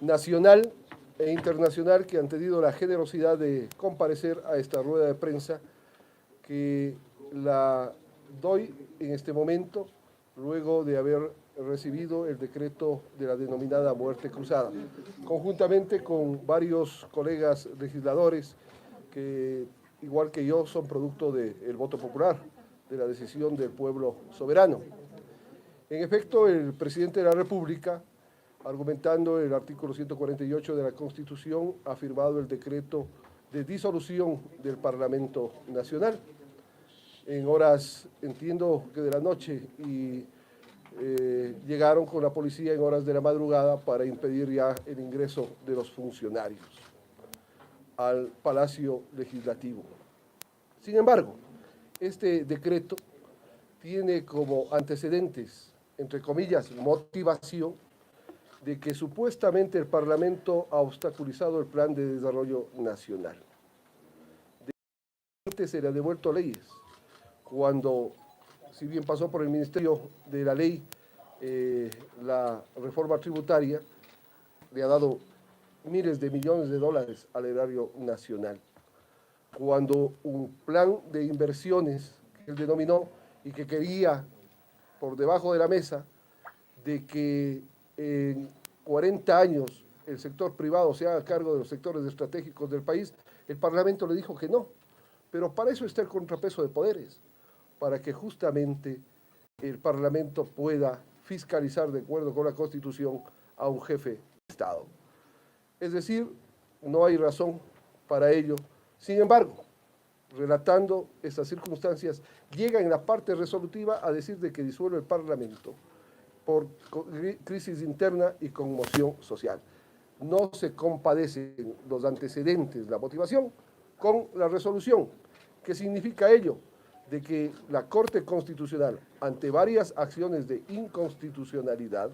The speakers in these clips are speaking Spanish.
nacional e internacional que han tenido la generosidad de comparecer a esta rueda de prensa que la doy en este momento luego de haber recibido el decreto de la denominada muerte cruzada, conjuntamente con varios colegas legisladores que, igual que yo, son producto del voto popular, de la decisión del pueblo soberano. En efecto, el presidente de la República, argumentando el artículo 148 de la Constitución, ha firmado el decreto de disolución del Parlamento Nacional en horas, entiendo que de la noche, y llegaron con la policía en horas de la madrugada para impedir ya el ingreso de los funcionarios al Palacio Legislativo. Sin embargo, este decreto tiene como antecedentes, entre comillas, motivación, de que supuestamente el Parlamento ha obstaculizado el Plan de Desarrollo Nacional. Se le ha devuelto leyes, cuando, si bien pasó por el Ministerio de la Ley, la reforma tributaria le ha dado miles de millones de dólares al erario nacional. Cuando un plan de inversiones que él denominó y que quería por debajo de la mesa de que en 40 años el sector privado se haga cargo de los sectores estratégicos del país, el Parlamento le dijo que no. Pero para eso está el contrapeso de poderes, para que justamente el Parlamento pueda fiscalizar de acuerdo con la Constitución a un jefe de Estado. Es decir, no hay razón para ello. Sin embargo, relatando estas circunstancias, llega en la parte resolutiva a decir de que disuelve el Parlamento por crisis interna y conmoción social. No se compadecen los antecedentes, la motivación, con la resolución. ¿Qué significa ello? De que la Corte Constitucional, ante varias acciones de inconstitucionalidad,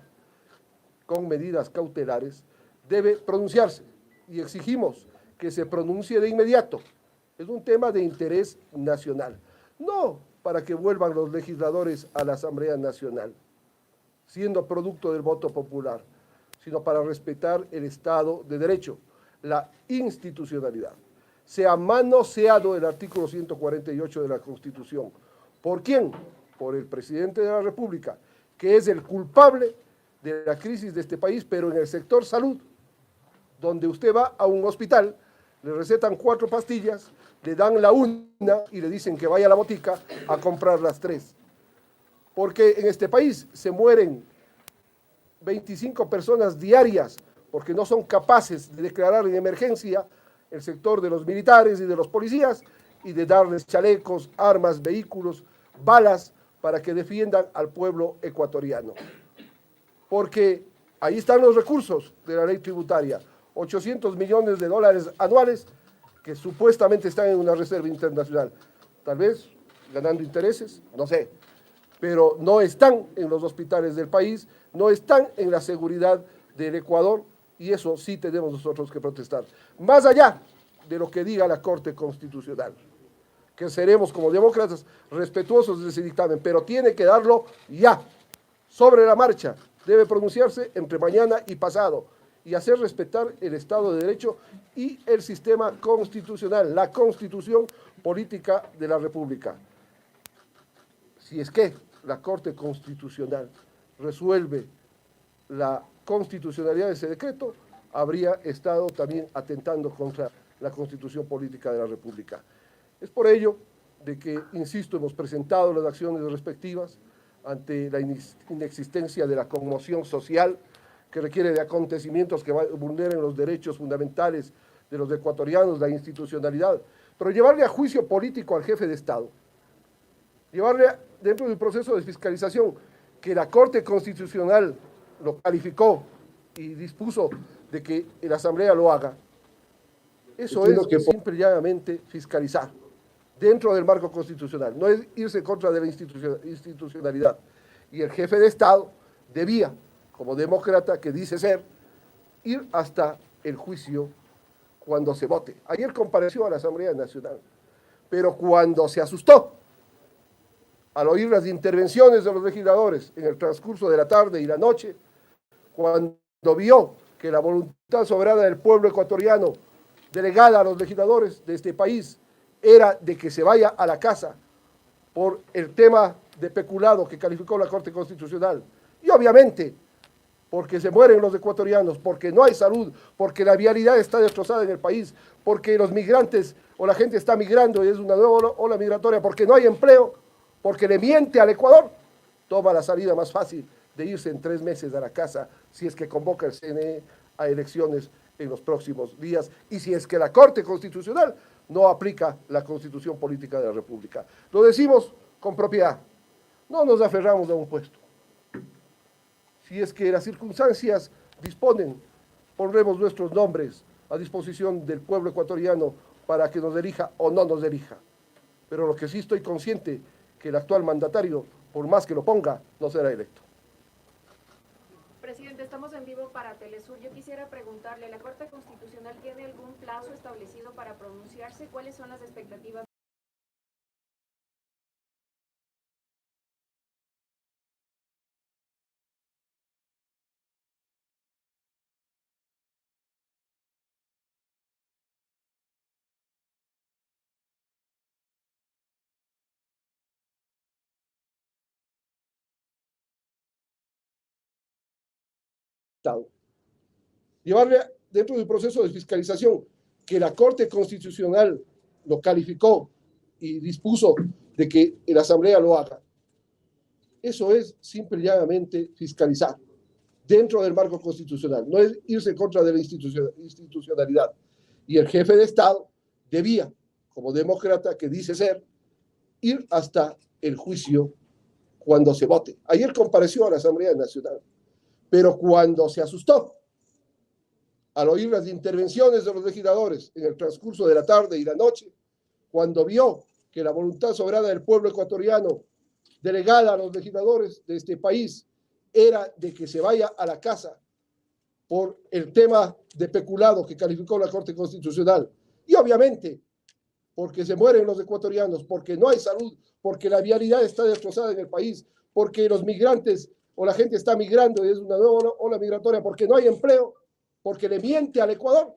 con medidas cautelares, debe pronunciarse. Y exigimos que se pronuncie de inmediato. Es un tema de interés nacional. No para que vuelvan los legisladores a la Asamblea Nacional, siendo producto del voto popular, sino para respetar el Estado de Derecho, la institucionalidad. Se ha manoseado el artículo 148 de la Constitución. ¿Por quién? Por el presidente de la República, que es el culpable de la crisis de este país, pero en el sector salud, donde usted va a un hospital, le recetan 4 pastillas, le dan la una y le dicen que vaya a la botica a comprar las 3. Porque en este país se mueren 25 personas diarias porque no son capaces de declarar en emergencia el sector de los militares y de los policías y de darles chalecos, armas, vehículos, balas para que defiendan al pueblo ecuatoriano. Porque ahí están los recursos de la ley tributaria, 800 millones de dólares anuales que supuestamente están en una reserva internacional. Tal vez ganando intereses, no sé, pero no están en los hospitales del país, no están en la seguridad del Ecuador, y eso sí tenemos nosotros que protestar. Más allá de lo que diga la Corte Constitucional, que seremos como demócratas respetuosos de ese dictamen, pero tiene que darlo ya, sobre la marcha. Debe pronunciarse entre mañana y pasado y hacer respetar el Estado de Derecho y el sistema constitucional, la Constitución Política de la República. Si es que la Corte Constitucional resuelve la constitucionalidad de ese decreto, habría estado también atentando contra la Constitución Política de la República. Es por ello de que, insisto, hemos presentado las acciones respectivas ante la inexistencia de la conmoción social que requiere de acontecimientos que vulneren los derechos fundamentales de los ecuatorianos, la institucionalidad, pero llevarle a juicio político al jefe de Estado, llevarle dentro del proceso de fiscalización que la Corte Constitucional lo calificó y dispuso de que la Asamblea lo haga, eso es simple y llanamente fiscalizar dentro del marco constitucional, no es irse contra de la institucionalidad. Y el jefe de Estado debía, como demócrata que dice ser, ir hasta el juicio cuando se vote. Ayer compareció a la Asamblea Nacional, pero cuando se asustó al oír las intervenciones de los legisladores en el transcurso de la tarde y la noche, cuando vio que la voluntad soberana del pueblo ecuatoriano, delegada a los legisladores de este país, era de que se vaya a la casa por el tema de peculado que calificó la Corte Constitucional. Y obviamente, porque se mueren los ecuatorianos, porque no hay salud, porque la vialidad está destrozada en el país, porque los migrantes o la gente está migrando y es una nueva ola migratoria, porque no hay empleo, porque le miente al Ecuador, toma la salida más fácil de irse en 3 meses a la casa si es que convoca el CNE a elecciones en los próximos días y si es que la Corte Constitucional no aplica la Constitución Política de la República. Lo decimos con propiedad, no nos aferramos a un puesto. Si es que las circunstancias disponen, pondremos nuestros nombres a disposición del pueblo ecuatoriano para que nos elija o no nos elija. Pero lo que sí estoy consciente, que el actual mandatario, por más que lo ponga, no será electo. Presidente, estamos en vivo para Telesur. Yo quisiera preguntarle, ¿la Corte Constitucional tiene algún plazo establecido para pronunciarse? ¿Cuáles son las expectativas? Llevarle dentro del proceso de fiscalización que la Corte Constitucional lo calificó y dispuso de que la Asamblea lo haga. Eso es simple y llanamente fiscalizar dentro del marco constitucional, no es irse contra de la institucionalidad. Y el jefe de Estado debía, como demócrata que dice ser, ir hasta el juicio cuando se vote. Ayer compareció a la Asamblea Nacional, pero cuando se asustó al oír las intervenciones de los legisladores en el transcurso de la tarde y la noche, cuando vio que la voluntad soberana del pueblo ecuatoriano, delegada a los legisladores de este país, era de que se vaya a la casa por el tema de peculado que calificó la Corte Constitucional. Y obviamente, porque se mueren los ecuatorianos, porque no hay salud, porque la vialidad está destrozada en el país, porque los migrantes o la gente está migrando y es una nueva ola migratoria, porque no hay empleo, porque le miente al Ecuador,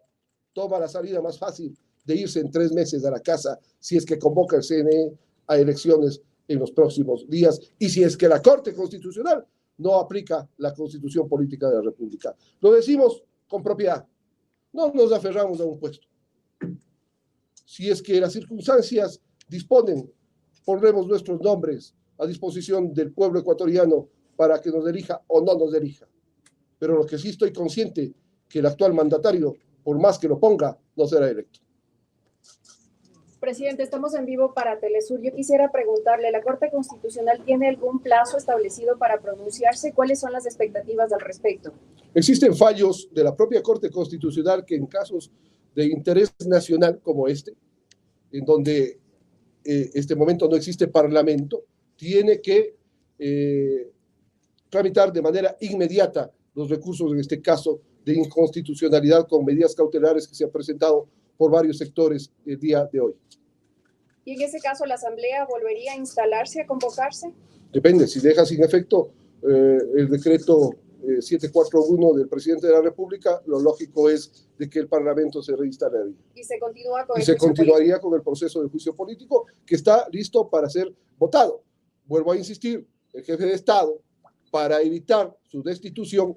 toma la salida más fácil de irse en 3 meses a la casa si es que convoca el CNE a elecciones en los próximos días y si es que la Corte Constitucional no aplica la Constitución Política de la República. Lo decimos con propiedad, no nos aferramos a un puesto. Si es que las circunstancias disponen, pondremos nuestros nombres a disposición del pueblo ecuatoriano para que nos elija o no nos elija. Pero lo que sí estoy consciente, que el actual mandatario, por más que lo ponga, no será electo. Presidente, estamos en vivo para Telesur. Yo quisiera preguntarle, ¿la Corte Constitucional tiene algún plazo establecido para pronunciarse? ¿Cuáles son las expectativas al respecto? Existen fallos de la propia Corte Constitucional que en casos de interés nacional como este, en donde este momento no existe parlamento, tiene que tramitar de manera inmediata los recursos, en este caso, de inconstitucionalidad con medidas cautelares que se han presentado por varios sectores el día de hoy. ¿Y en ese caso la Asamblea volvería a instalarse, a convocarse? Depende, si deja sin efecto el decreto 741 del presidente de la República, lo lógico es de que el Parlamento se reinstalaría. ¿Y se continúa con y se continuaría con el proceso de juicio político que está listo para ser votado? Vuelvo a insistir, el jefe de Estado, para evitar su destitución,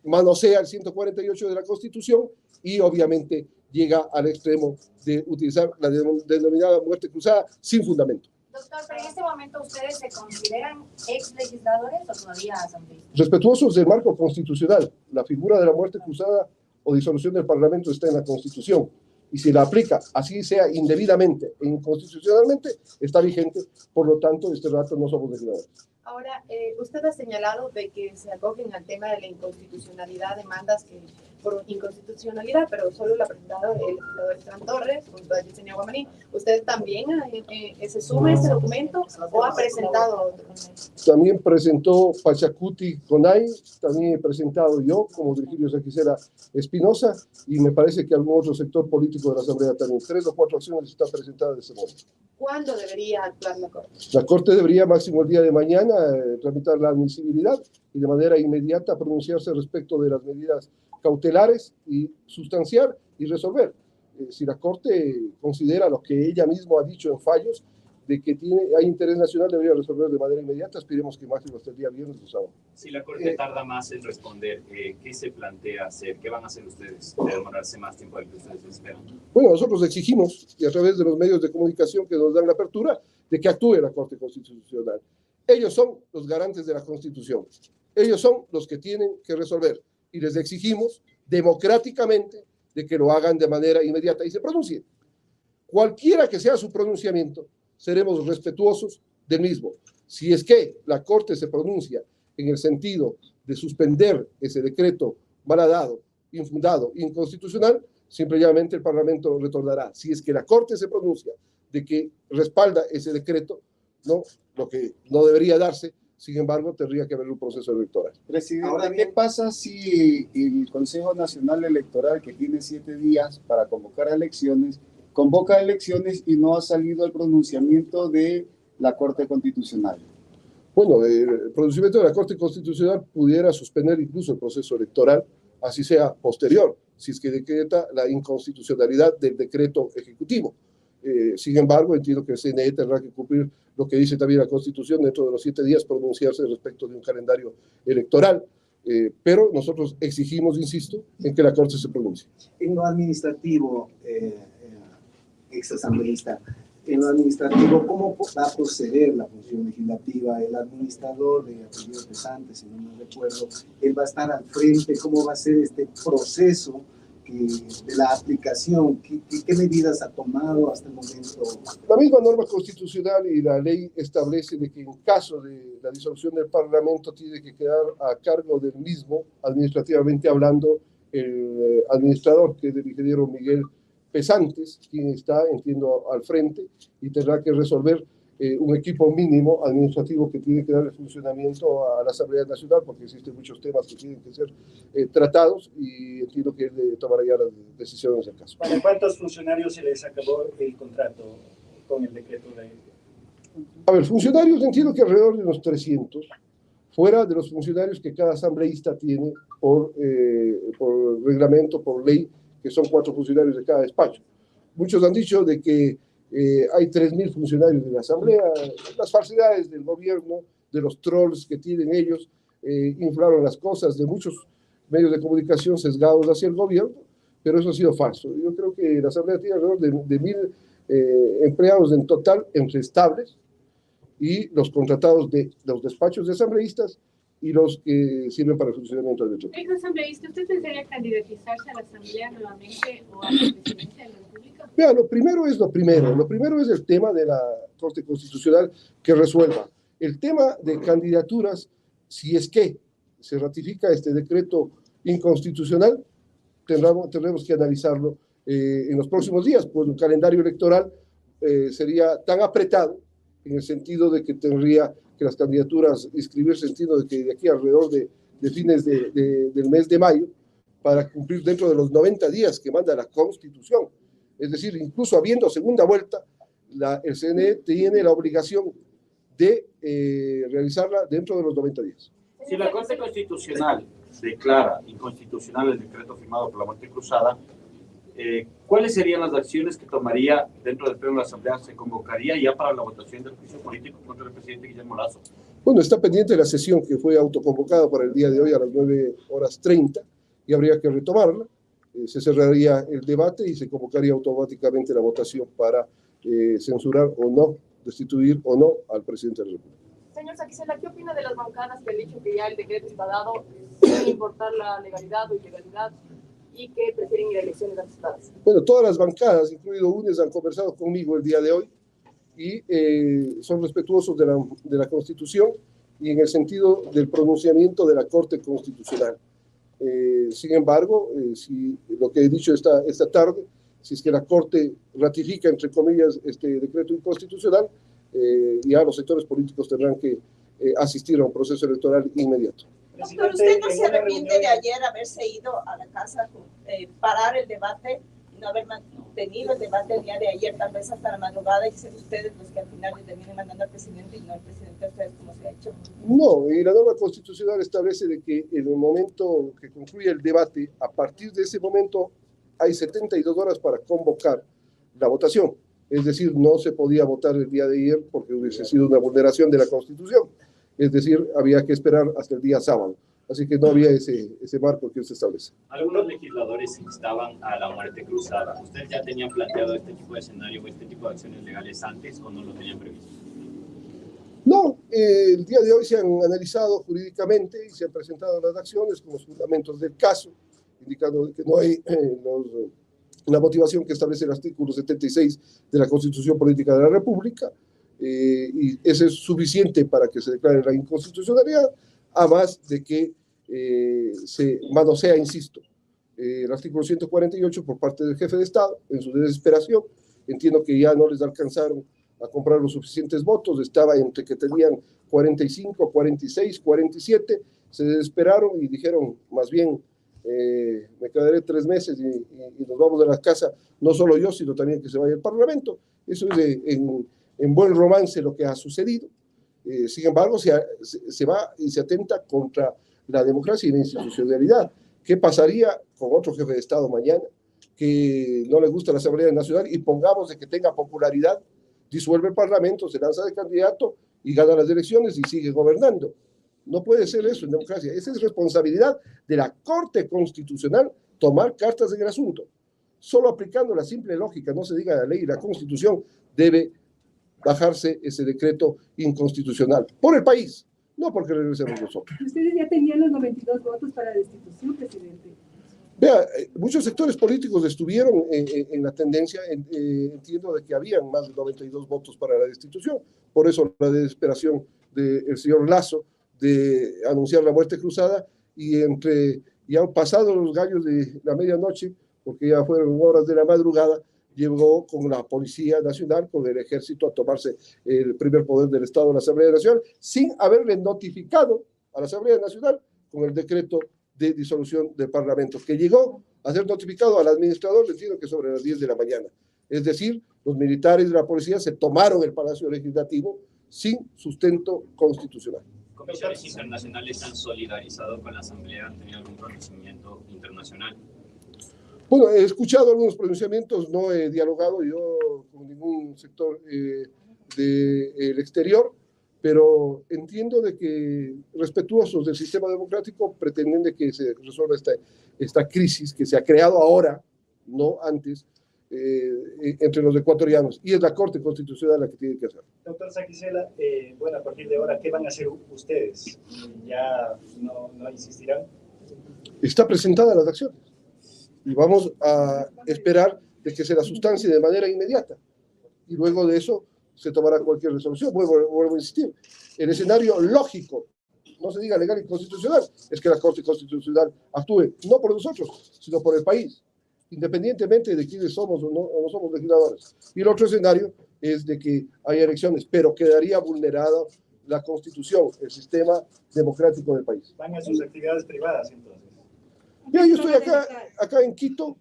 manosea el 148 de la Constitución y obviamente llega al extremo de utilizar la denominada muerte cruzada sin fundamento. Doctor, pero en este momento ustedes se consideran ex legisladores o todavía asambleístas. Respetuosos del marco constitucional, la figura de la muerte cruzada o disolución del Parlamento está en la Constitución y si la aplica, así sea indebidamente e inconstitucionalmente, está vigente, por lo tanto, este rato no somos legisladores. Ahora, usted ha señalado de que se acogen al tema de la inconstitucionalidad, demandas que por inconstitucionalidad, pero solo lo ha presentado el legislador Esteban Torres junto a Yesenia Guamaní. ¿Usted también se suma a este documento o ha presentado otro? También presentó Pachacuti Conay, también he presentado yo como Virgilio Saquicela Espinosa y me parece que algún otro sector político de la Asamblea también. 3 o 4 acciones están presentadas en ese momento. ¿Cuándo debería actuar la Corte? La Corte debería, máximo el día de mañana, tramitar la admisibilidad y de manera inmediata pronunciarse respecto de las medidas cautelares y sustanciar y resolver. Si la Corte considera lo que ella misma ha dicho en fallos, de que hay interés nacional, debería resolver de manera inmediata. Esperemos que máximo hasta el día viernes o sábado. Si la Corte tarda más en responder, ¿qué se plantea hacer? ¿Qué van a hacer ustedes de demorarse más tiempo del que ustedes esperan? Bueno, nosotros exigimos, y a través de los medios de comunicación que nos dan la apertura, de que actúe la Corte Constitucional. Ellos son los garantes de la Constitución. Ellos son los que tienen que resolver. Y les exigimos democráticamente de que lo hagan de manera inmediata y se pronuncien. Cualquiera que sea su pronunciamiento, seremos respetuosos del mismo. Si es que la Corte se pronuncia en el sentido de suspender ese decreto malhadado, infundado, inconstitucional, simplemente el Parlamento retornará. Si es que la Corte se pronuncia de que respalda ese decreto, no, lo que no debería darse, sin embargo, tendría que haber un proceso electoral. Presidente, ahora, ¿qué pasa si el Consejo Nacional Electoral, que tiene 7 días para convocar elecciones, convoca elecciones y no ha salido el pronunciamiento de la Corte Constitucional? Bueno, el pronunciamiento de la Corte Constitucional pudiera suspender incluso el proceso electoral, así sea posterior, si es que decreta la inconstitucionalidad del decreto ejecutivo. Sin embargo, entiendo que el CNE tendrá que cumplir lo que dice también la Constitución, dentro de los 7 días pronunciarse respecto de un calendario electoral, pero nosotros exigimos, insisto, en que la Corte se pronuncie. En lo administrativo, exasambleísta, en lo administrativo, ¿cómo va a proceder la función legislativa? El administrador de apellido Pesante, si no me recuerdo, él va a estar al frente. ¿Cómo va a ser este proceso de la aplicación? ¿Qué medidas ha tomado hasta el momento? La misma norma constitucional y la ley establece de que en caso de la disolución del Parlamento tiene que quedar a cargo del mismo, administrativamente hablando, el administrador, que es el ingeniero Miguel Pesantes, quien está, entiendo, al frente, y tendrá que resolver un equipo mínimo administrativo que tiene que dar el funcionamiento a la Asamblea Nacional, porque existen muchos temas que tienen que ser tratados, y entiendo que él tomará ya las decisiones del caso. ¿Para cuántos funcionarios se les acabó el contrato con el decreto de...? A ver, funcionarios entiendo que alrededor de unos 300, fuera de los funcionarios que cada asambleísta tiene por reglamento, por ley, que son 4 funcionarios de cada despacho. Muchos han dicho de que hay 3.000 funcionarios de la Asamblea. Las falsedades del gobierno, de los trolls que tienen ellos, inflaron las cosas, de muchos medios de comunicación sesgados hacia el gobierno, pero eso ha sido falso. Yo creo que la Asamblea tiene alrededor de 1.000 empleados en total, entre estables y los contratados de los despachos de asambleístas y los que sirven para el funcionamiento del metro. ¿Ex asambleísta, usted pensaría candidatizarse a la Asamblea nuevamente o a la presidencia de la República? Vea, lo primero es el tema de la Corte Constitucional que resuelva. El tema de candidaturas, si es que se ratifica este decreto inconstitucional, tendremos que analizarlo en los próximos días, pues el calendario electoral sería tan apretado en el sentido de que tendría que las candidaturas inscribirse, entiendo de que de aquí alrededor de fines del mes de mayo, para cumplir dentro de los 90 días que manda la Constitución. Es decir, incluso habiendo segunda vuelta, el CNE tiene la obligación de realizarla dentro de los 90 días. Si la Corte Constitucional declara inconstitucional el decreto firmado por la Muerte Cruzada, ¿cuáles serían las acciones que tomaría dentro del pleno de la Asamblea? ¿Se convocaría ya para la votación del juicio político contra el presidente Guillermo Lasso? Bueno, está pendiente la sesión que fue autoconvocada para el día de hoy a las 9:30 y habría que retomarla. Se cerraría el debate y se convocaría automáticamente la votación para censurar o no, destituir o no al presidente de la República. Señor Saquicela, ¿qué opina de las bancadas que han dicho que ya el decreto está dado sin importar la legalidad o ilegalidad y que prefieren ir a elecciones anticipadas? Bueno, todas las bancadas, incluido UNES, han conversado conmigo el día de hoy y son respetuosos de la Constitución y en el sentido del pronunciamiento de la Corte Constitucional. Sin embargo, si lo que he dicho esta tarde, si es que la Corte ratifica, entre comillas, este decreto inconstitucional, ya los sectores políticos tendrán que asistir a un proceso electoral inmediato. Doctor, ¿usted no se arrepiente de ayer haberse ido a la casa, parar el debate y no haber tenido el debate el día de ayer, tal vez hasta la madrugada, y ser ustedes los que al final le terminen mandando al presidente y no el presidente a ustedes como se ha hecho? No, y la norma constitucional establece de que en el momento que concluye el debate, a partir de ese momento hay 72 horas para convocar la votación. Es decir, no se podía votar el día de ayer porque hubiese sido una vulneración de la Constitución. Es decir, había que esperar hasta el día sábado. Así que no había ese marco que se establece. Algunos legisladores instaban a la muerte cruzada. ¿Ustedes ya tenían planteado este tipo de escenario o este tipo de acciones legales antes o no lo tenían previsto? No, el día de hoy se han analizado jurídicamente y se han presentado las acciones con los fundamentos del caso, indicando que no hay la motivación que establece el artículo 76 de la Constitución Política de la República, y ese es suficiente para que se declare la inconstitucionalidad, a más de que se manosea, insisto, el artículo 148 por parte del jefe de Estado en su desesperación. Entiendo que ya no les alcanzaron a comprar los suficientes votos, estaba entre que tenían 45, 46, 47, se desesperaron y dijeron, más bien, me quedaré 3 meses y nos vamos de la casa, no solo yo, sino también que se vaya el Parlamento. Eso es en buen romance lo que ha sucedido. Sin embargo, se va y se atenta contra la democracia y la institucionalidad. ¿Qué pasaría con otro jefe de Estado mañana que no le gusta la Asamblea Nacional y pongamos de que tenga popularidad, disuelve el Parlamento, se lanza de candidato y gana las elecciones y sigue gobernando? No puede ser eso en democracia. Esa es responsabilidad de la Corte Constitucional tomar cartas en el asunto. Solo aplicando la simple lógica, no se diga la ley y la Constitución, debe bajarse ese decreto inconstitucional por el país, no porque regresemos nosotros. Ustedes ya tenían los 92 votos para la destitución, presidente. Vea, muchos sectores políticos estuvieron en la tendencia, entiendo de que habían más de 92 votos para la destitución, por eso la desesperación del señor Lasso de anunciar la muerte cruzada, y ya han pasado los gallos de la medianoche, porque ya fueron horas de la madrugada, llegó con la Policía Nacional, con el Ejército, a tomarse el primer poder del Estado, la Asamblea Nacional, sin haberle notificado a la Asamblea Nacional con el decreto de disolución del Parlamento, que llegó a ser notificado al administrador, entiendo que sobre las 10 de la mañana. Es decir, los militares de la policía se tomaron el Palacio Legislativo sin sustento constitucional. ¿Comisiones internacionales han solidarizado con la Asamblea? ¿Han tenido algún pronunciamiento internacional? Bueno, he escuchado algunos pronunciamientos, no he dialogado yo con ningún sector del exterior, pero entiendo de que respetuosos del sistema democrático pretenden de que se resuelva esta crisis que se ha creado ahora, no antes, entre los ecuatorianos, y es la Corte Constitucional la que tiene que hacer. Doctor Saquicela, bueno, a partir de ahora, ¿qué van a hacer ustedes? ¿Ya no insistirán? Está presentada las acciones y vamos a esperar de que se la sustancie de manera inmediata y luego de eso se tomará cualquier resolución. Vuelvo a insistir, el escenario lógico, no se diga legal y constitucional, es que la Corte Constitucional actúe no por nosotros, sino por el país, independientemente de quiénes somos o no somos legisladores. Y el otro escenario es de que haya elecciones, pero quedaría vulnerada la Constitución, el sistema democrático del país. ¿Van a sus actividades privadas entonces? Yo estoy acá en Quito,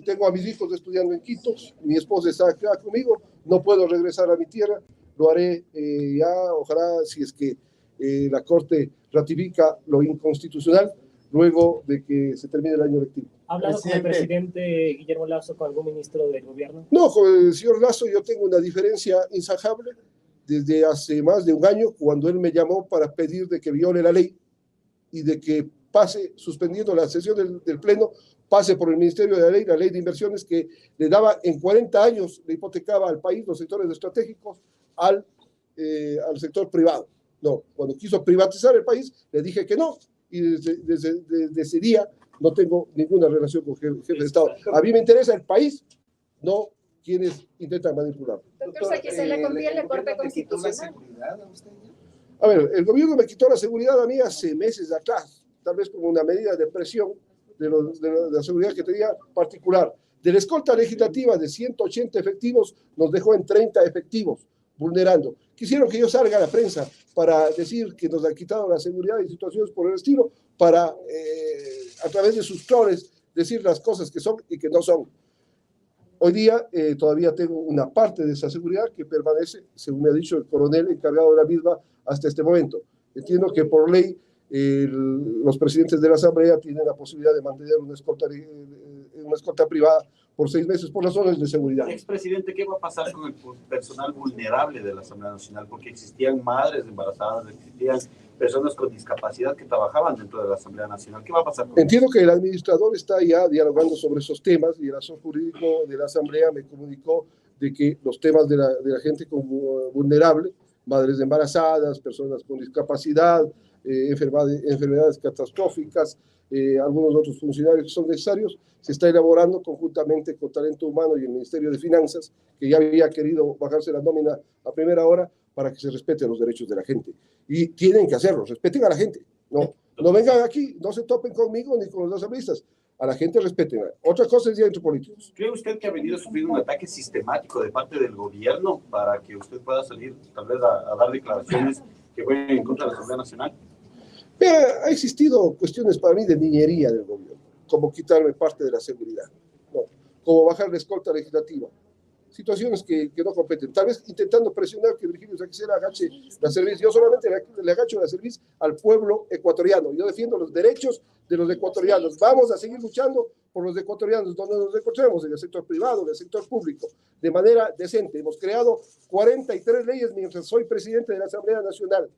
tengo a mis hijos estudiando en Quito, mi esposa está acá conmigo, no puedo regresar a mi tierra, lo haré ya, ojalá, si es que la Corte ratifica lo inconstitucional, luego de que se termine el año lectivo. ¿Ha hablado con el presidente Guillermo Lasso, con algún ministro del gobierno? No, con el señor Lasso yo tengo una diferencia insajable desde hace más de un año, cuando él me llamó para pedir de que viole la ley y de que pase, suspendiendo la sesión del Pleno, pase por el Ministerio de la Ley de Inversiones, que le daba en 40 años, le hipotecaba al país los sectores estratégicos al sector privado. No, cuando quiso privatizar el país, le dije que no, y desde ese día no tengo ninguna relación con jefe de Estado. A mí me interesa el país, no quienes intentan manipular. Doctor Saquicela, confía en la Corte Constitucional. A ver, el gobierno me quitó la seguridad a mí hace meses atrás, tal vez como una medida de presión de la seguridad que tenía particular. De la escolta legislativa de 180 efectivos, nos dejó en 30 efectivos, vulnerando. Quisieron que yo salga a la prensa para decir que nos han quitado la seguridad y situaciones por el estilo, para, a través de sus troles, decir las cosas que son y que no son. Hoy día todavía tengo una parte de esa seguridad que permanece, según me ha dicho el coronel encargado de la misma, hasta este momento. Entiendo que por ley los presidentes de la Asamblea tienen la posibilidad de mantener una escolta privada por 6 meses por razones de seguridad. Expresidente, ¿qué va a pasar con el personal vulnerable de la Asamblea Nacional? Porque existían madres embarazadas, existían personas con discapacidad que trabajaban dentro de la Asamblea Nacional. ¿Qué va a pasar con Entiendo que el administrador está ya dialogando sobre esos temas y el asesor jurídico de la Asamblea me comunicó de que los temas de la gente vulnerable, madres embarazadas, personas con discapacidad, enfermedades catastróficas, algunos otros funcionarios que son necesarios, se está elaborando conjuntamente con Talento Humano y el Ministerio de Finanzas, que ya había querido bajarse la nómina a primera hora para que se respeten los derechos de la gente. Y tienen que hacerlo, respeten a la gente. No vengan aquí, no se topen conmigo ni con los asambleístas. A la gente respeten. Otra cosa es ya entre políticos. ¿Cree usted que ha venido sufriendo un ataque sistemático de parte del gobierno para que usted pueda salir tal vez a dar declaraciones que vayan en contra de la Asamblea Nacional? Ha existido cuestiones para mí de niñería del gobierno, como quitarme parte de la seguridad, como bajar la escolta legislativa, situaciones que no competen, tal vez intentando presionar que Virgilio Saquicela agache la cerviz. Yo solamente le agacho la cerviz al pueblo ecuatoriano, yo defiendo los derechos de los ecuatorianos, vamos a seguir luchando por los ecuatorianos, donde nos encontremos, en el sector privado, en el sector público, de manera decente. Hemos creado 43 leyes mientras soy presidente de la Asamblea Nacional,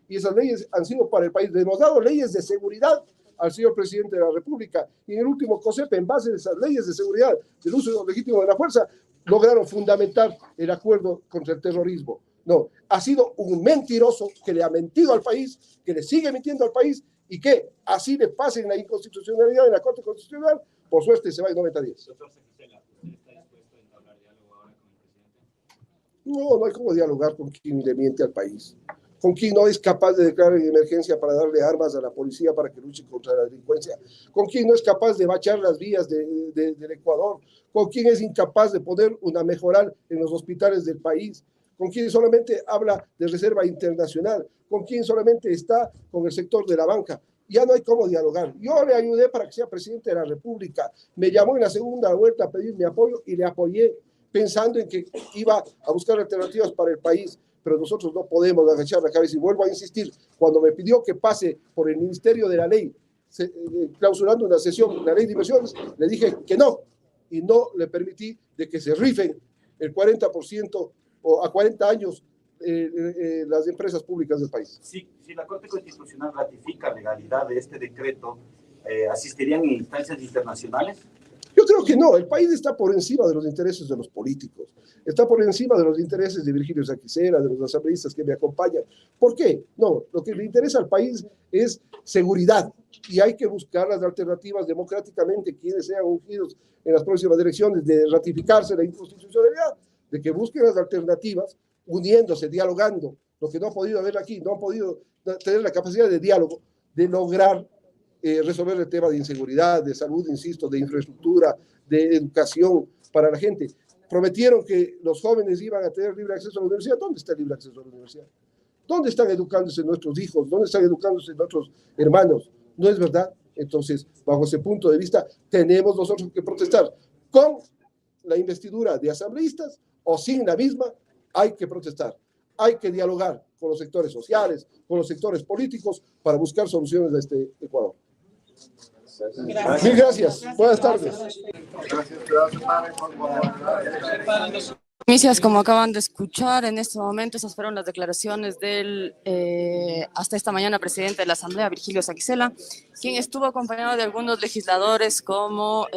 y esas leyes han sido para el país. Le hemos dado leyes de seguridad al señor presidente de la República, y en el último COSEP, en base a esas leyes de seguridad del uso legítimo de la fuerza, lograron fundamentar el acuerdo contra el terrorismo. No, ha sido un mentiroso que le ha mentido al país, que le sigue mintiendo al país, y que así le pasen la inconstitucionalidad en la Corte Constitucional, por suerte se va en 90 días. No hay como dialogar con quien le miente al país, con quien no es capaz de declarar en emergencia para darle armas a la policía para que luche contra la delincuencia, con quien no es capaz de bachar las vías del Ecuador, con quien es incapaz de poner una mejoral en los hospitales del país, con quien solamente habla de reserva internacional, con quien solamente está con el sector de la banca. Ya no hay cómo dialogar. Yo le ayudé para que sea presidente de la República, me llamó en la segunda vuelta a pedir mi apoyo y le apoyé, pensando en que iba a buscar alternativas para el país, pero nosotros no podemos agachar la cabeza. Y vuelvo a insistir, cuando me pidió que pase por el Ministerio de la Ley, clausurando una sesión, la Ley de Inversiones, le dije que no, y no le permití de que se rifen el 40% o a 40 años las empresas públicas del país. Si la Corte Constitucional ratifica legalidad de este decreto, ¿asistirían en instancias internacionales? Yo creo que no, el país está por encima de los intereses de los políticos, está por encima de los intereses de Virgilio Saquicela, de los asambleístas que me acompañan. ¿Por qué? No, lo que le interesa al país es seguridad, y hay que buscar las alternativas democráticamente, quienes sean ungidos en las próximas elecciones, de ratificarse la inconstitucionalidad, de que busquen las alternativas, uniéndose, dialogando. Lo que no ha podido haber aquí, no han podido tener la capacidad de diálogo, de lograr resolver el tema de inseguridad, de salud, insisto, de infraestructura, de educación para la gente. Prometieron que los jóvenes iban a tener libre acceso a la universidad. ¿Dónde está el libre acceso a la universidad? ¿Dónde están educándose nuestros hijos? ¿Dónde están educándose nuestros hermanos? ¿No es verdad? Entonces, bajo ese punto de vista, tenemos nosotros que protestar. Con la investidura de asambleístas o sin la misma, hay que protestar. Hay que dialogar con los sectores sociales, con los sectores políticos, para buscar soluciones a este Ecuador. Gracias. Mil gracias. Buenas tardes. Primicias, como acaban de escuchar, en este momento esas fueron las declaraciones del hasta esta mañana presidente de la Asamblea, Virgilio Saquicela, quien estuvo acompañado de algunos legisladores como